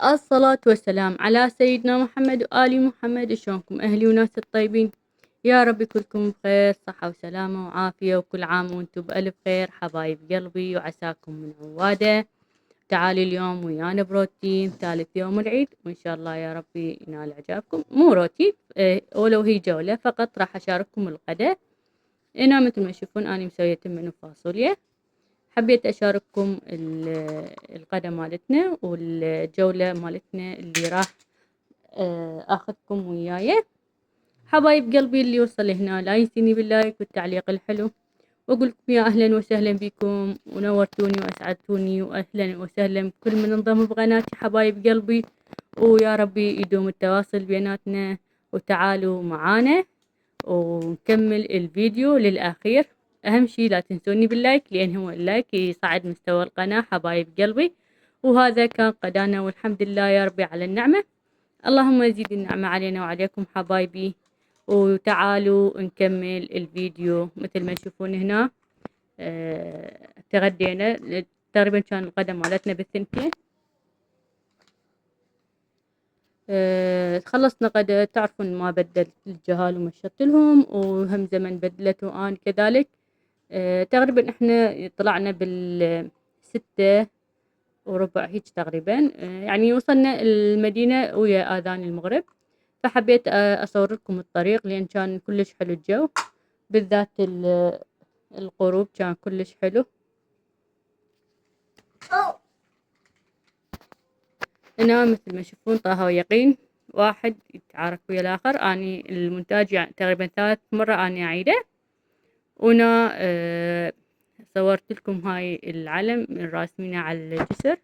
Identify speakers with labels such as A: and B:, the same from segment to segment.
A: الصلاة والسلام على سيدنا محمد وآل محمد. شلونكم أهلي وناس الطيبين؟ يا رب كلكم بخير صحة وسلامة وعافية، وكل عام وانتم بألف خير حبايب قلبي، وعساكم من عوادة. تعالي اليوم ويانا بروتين ثالث يوم العيد، وإن شاء الله يا ربي ينال إعجابكم. مو روتين ولو هي جولة فقط، راح أشارككم الغداء. هنا مثل ما تشوفون أنا مسوية تمن وفاصوليا. حبيت أشارككم الغدا مالتنا والجولة مالتنا اللي راح أخذكم وياي. حبايب قلبي اللي وصل هنا لا ينسيني باللايك والتعليق الحلو، وأقول لكم يا أهلا وسهلا بكم، ونورتوني وأسعدتوني، وأهلا وسهلا بكل من انضم بقناتي حبايب قلبي. ويا ربي يدوم التواصل بيناتنا، وتعالوا معانا ونكمل الفيديو للأخير. أهم شي لا تنسوني باللايك، لأن هو اللايك يصعد مستوى القناة حبايب قلبي. وهذا كان قدانا، والحمد لله يا ربي على النعمة. اللهم يزيد النعمة علينا وعليكم حبايبي. وتعالوا نكمل الفيديو. مثل ما تشوفون هنا تغدينا تقريبا، كان الغدا مالتنا بالثنتين. خلصنا غدا. تعرفون ما بدلت الجهال ومشيت لهم، وهم زمن بدلته أنا كذلك. تقريبا احنا طلعنا بالستة وربع هيك تقريبا. يعني وصلنا المدينة ويا آذان المغرب. فحبيت أصور لكم الطريق، لأن كان كلش حلو الجو، بالذات الغروب كان كلش حلو. هنا مثل ما تشوفون طه ويقين، واحد يتعارك ويا الآخر. أني المونتاج يعني تقريبا ثالث مرة أني أعيده. وهنا صورت لكم هاي العلم راسمينه على الجسر.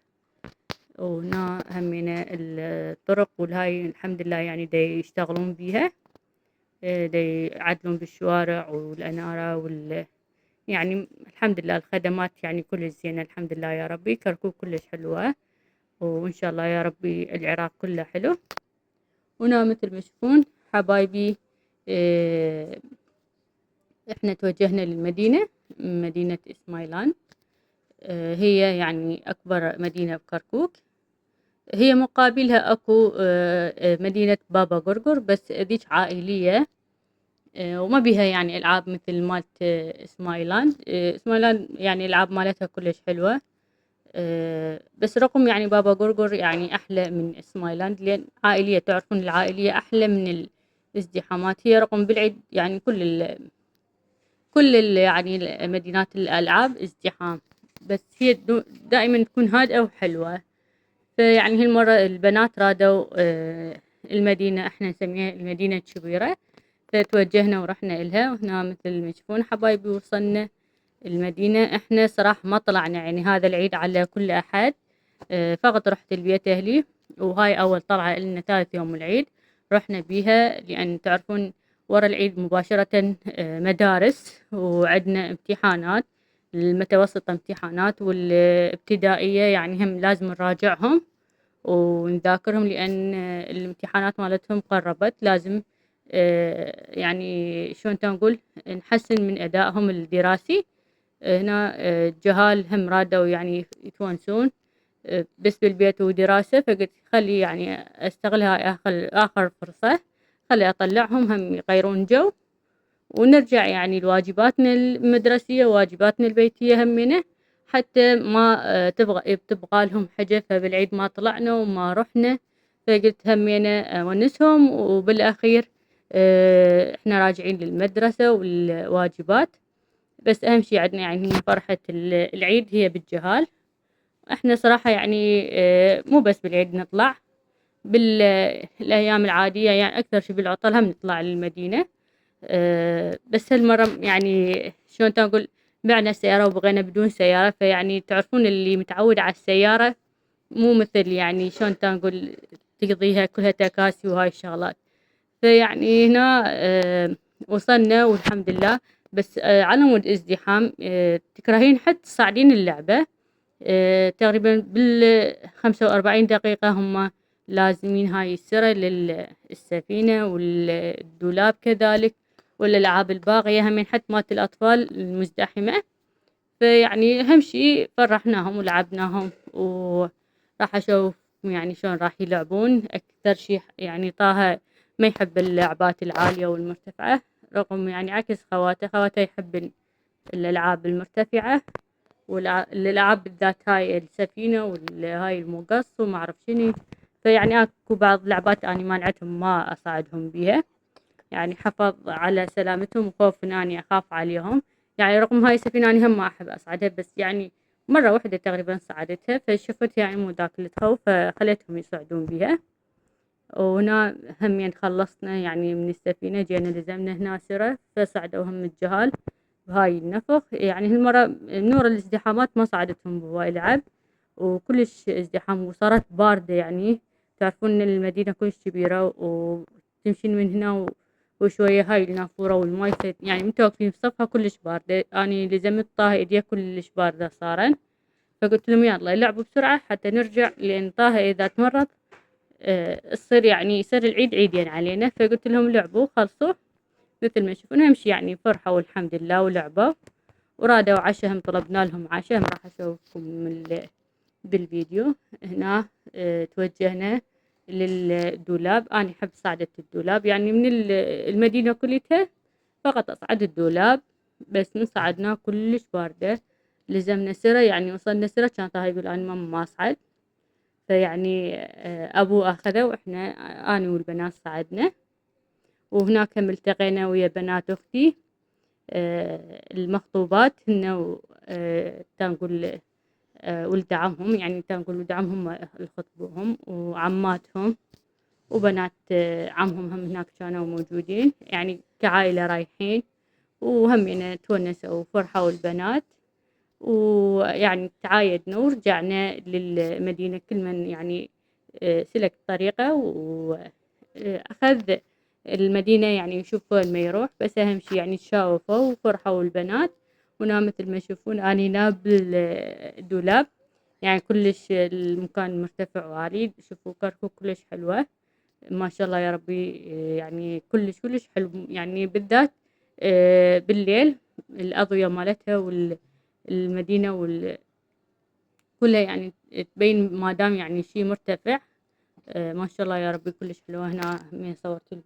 A: وهنا همينة الطرق والهاي الحمد لله يعني دا يشتغلون بيها، دا يعدلون بالشوارع والأنارة يعني الحمد لله الخدمات يعني كلش زينة الحمد لله يا ربي. كركوك كلش حلوة، وإن شاء الله يا ربي العراق كله حلو. هنا مثل ما تشوفون حبايبي احنا توجهنا للمدينة، مدينة إسمايلان. هي يعني أكبر مدينة بكركوك. هي مقابلها أكو مدينة بابا قرقر، بس ذيك عائلية وما بيها يعني ألعاب مثل مالت إسمايلان. إسمايلان يعني الألعاب مالتها كلش حلوة. بس رقم يعني بابا قرقر يعني أحلى من إسمايلاند، لأن عائلية. تعرفون العائلية أحلى من الازدحامات. هي رقم بالعيد يعني كل يعني مدينات الألعاب ازدحام، بس هي دائما تكون هادئة وحلوة. فيعني هالمرة البنات رادوا المدينة، احنا نسميها المدينة الكبيرة. فتوجهنا ورحنا إلها. وهنا مثل ما تشوفون حبايبي وصلنا المدينة. احنا صراحة ما طلعنا يعني هذا العيد على كل أحد، فقط رحت البيت أهلي. وهاي أول طلعة لنا ثالث يوم العيد رحنا بيها، لأن تعرفون ورا العيد مباشرة مدارس، وعندنا امتحانات. المتوسطة امتحانات، والابتدائية يعني هم لازم نراجعهم ونذاكرهم، لأن الامتحانات مالتهم قربت. لازم يعني شلون تنقول نحسن من أدائهم الدراسي. هنا الجهال هم رادوا يعني يتونسون بس بالبيت ودراسة. فقلت خلي يعني استغلها آخر فرصة، خلي أطلعهم هم يغيرون جو، ونرجع يعني لواجباتنا المدرسية وواجباتنا البيتية همينة، حتى ما تبغى لهم حاجة. فبالعيد ما طلعنا وما رحنا، فقلت همينة أونسهم. وبالأخير احنا راجعين للمدرسة والواجبات. بس أهم شي عندنا يعني فرحة العيد هي بالجهال. احنا صراحة يعني مو بس بالعيد نطلع، بالأيام العادية يعني أكثر شي بالعطل هم نطلع للمدينة. بس هالمرة يعني شلون تنقول بعنا السيارة وبغينا بدون سيارة. فيعني تعرفون اللي متعود على السيارة مو مثل يعني شلون تنقول تقضيها كلها تكاسي وهاي الشغلات. فيعني هنا وصلنا والحمد لله. بس على مود ازدحام تكرهين حتى تصعدين اللعبة. تقريبا بال45 دقيقة هم لازمين هاي السرة للسفينة والدولاب كذلك، والألعاب الباقية همين حتى مالت الأطفال المزدحمة. فيعني أهم شي فرحناهم ولعبناهم. وراح أشوف يعني شلون راح يلعبون. أكثر شي يعني طه ما يحب اللعبات العالية والمرتفعة، رغم يعني عكس خواته يحب الألعاب المرتفعة، والألعاب بالذات هاي السفينة والهاي المقص وما أعرف شنو. فيعني أكو بعض اللعبات أني مانعتهم ما أصعدهم بيها، يعني حفظ على سلامتهم وخوف إن أني أخاف عليهم. يعني رغم هاي السفينة أنا هم ما أحب أصعدها، بس يعني مرة واحدة تقريبا صعدتها فشفت يعني مو ذاك اللي تخوف فخليتهم يصعدون بيها. وهنا همين خلصنا يعني من السفينة، جينا لزمنا هنا سرة فصعدوا هم الجهال بهاي النفق. يعني هالمرة نور الازدحامات ما صعدتهم بهواي لعب وكلش ازدحام وصارت باردة. يعني تعرفون ان المدينة كلش كبيرة وتمشين من هنا وشوية هاي النافورة والماي يعني متوقفين في صفها كلش باردة. اني لزمت طه ايديه كلش باردة صارن، فقلت لهم يلا يلعبوا بسرعة حتى نرجع، لان طه اذا تمرض تصير يعني يصير العيد عيدين علينا. فقلت لهم لعبوا خلصوا مثل ما يشوفون همشي يعني فرحوا والحمد لله ولعبوا ورادوا عشاهم. طلبنا لهم عشاهم راح اشوفكم بالفيديو. هنا توجهنا للدولاب. أنا أحب صعدة الدولاب، يعني من المدينة كلها فقط أصعد الدولاب، بس من صعدناه كلش باردة. لزمنا سرة يعني وصلنا سرة كانت هاي يقول أنا ما أصعد. فيعني أبوه أخذه وإحنا أنا والبنات صعدنا. وهناك هم التقينا ويا بنات أختي المخطوبات هن تنقول ولد عمهم، يعني تنقول ولد عمهم اللي خطبوهم وعماتهم وبنات عمهم هم هناك كانوا موجودين، يعني كعائلة رايحين. وهم تونسوا وفرحوا البنات، ويعني تعايدنا ورجعنا للمدينة. كل من يعني سلك طريقه وأخذ المدينة يعني يشوف وين ما يروح، بس أهم شي يعني تشاوفوا وفرحوا البنات. ونام مثل ما يشوفون أني نام بالدولاب، يعني كلش المكان مرتفع وعالي. شوفوا كركو كلش حلوة ما شاء الله يا ربي، يعني كلش حلو. يعني بالذات بالليل الأضوية مالتها والمدينة كلها يعني تبين ما دام يعني شي مرتفع. ما شاء الله يا ربي كلش حلوة. هنا من صورت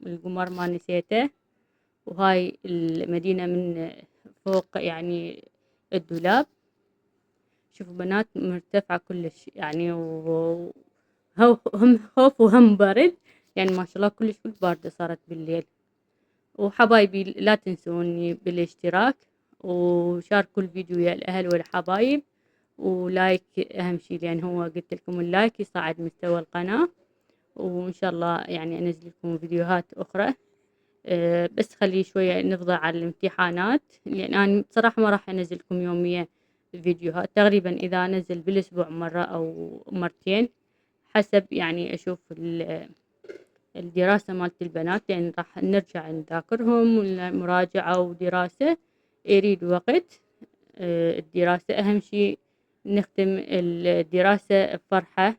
A: القمر ما نسيته. وهاي المدينة من فوق يعني الدولاب. شوفوا بنات مرتفعة كلش يعني هم خوف وهم برد، يعني ما شاء الله كلش باردة صارت بالليل. وحبايبي لا تنسوني بالاشتراك وشاركوا الفيديو يا الأهل والحبايب، ولايك أهم شي، لأن هو قلت لكم اللايك يصعد مستوى القناة. وإن شاء الله يعني أنزل لكم فيديوهات أخرى. بس خلي شوية نفضى على الامتحانات، لأن أنا بصراحة ما راح أنزل لكم يوميا فيديوهات. تقريبا إذا أنزل بالأسبوع مرة أو مرتين حسب يعني أشوف الدراسة مالت البنات، لأن راح نرجع نذاكرهم مراجعة ودراسة يريد وقت. الدراسة أهم شي نختم الدراسة بفرحة.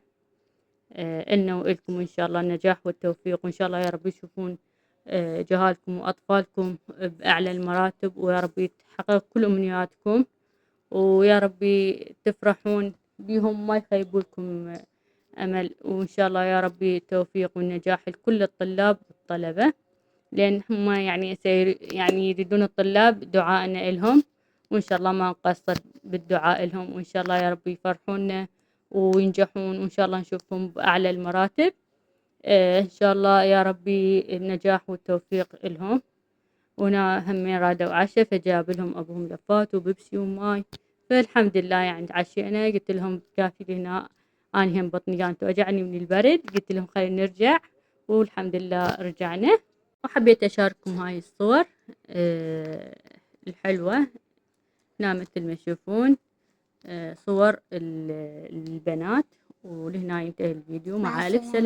A: إلنا وإلكم إن شاء الله النجاح والتوفيق، وإن شاء الله يا رب يشوفون جهالكم وأطفالكم بأعلى المراتب، ويا رب تحقق كل أمنياتكم، ويا ربي تفرحون بيهم ما يخيبولكم أمل. وإن شاء الله يا ربي التوفيق والنجاح لكل الطلاب والطلبة، لأن هم يعني يعني يريدون الطلاب دعائنا إلهم، وإن شاء الله ما نقصر بالدعاء لهم. وإن شاء الله يا ربي يفرحونا وينجحون، وإن شاء الله نشوفهم بأعلى المراتب. إن شاء الله يا ربي النجاح والتوفيق لهم. وهنا همين رادوا عشاء فجاب لهم أبوهم لفات وبيبسي وماي. فالحمد لله يعني تعشينا. قلت لهم كافي هنا أنا هم بطني كانت توجعني من البرد، قلت لهم خلينا نرجع، والحمد لله رجعنا. وحبيت أشارككم هاي الصور الحلوة. هنا مثل ما تشوفون صور البنات. ولهنا ينتهي الفيديو. مع ألف سلامة.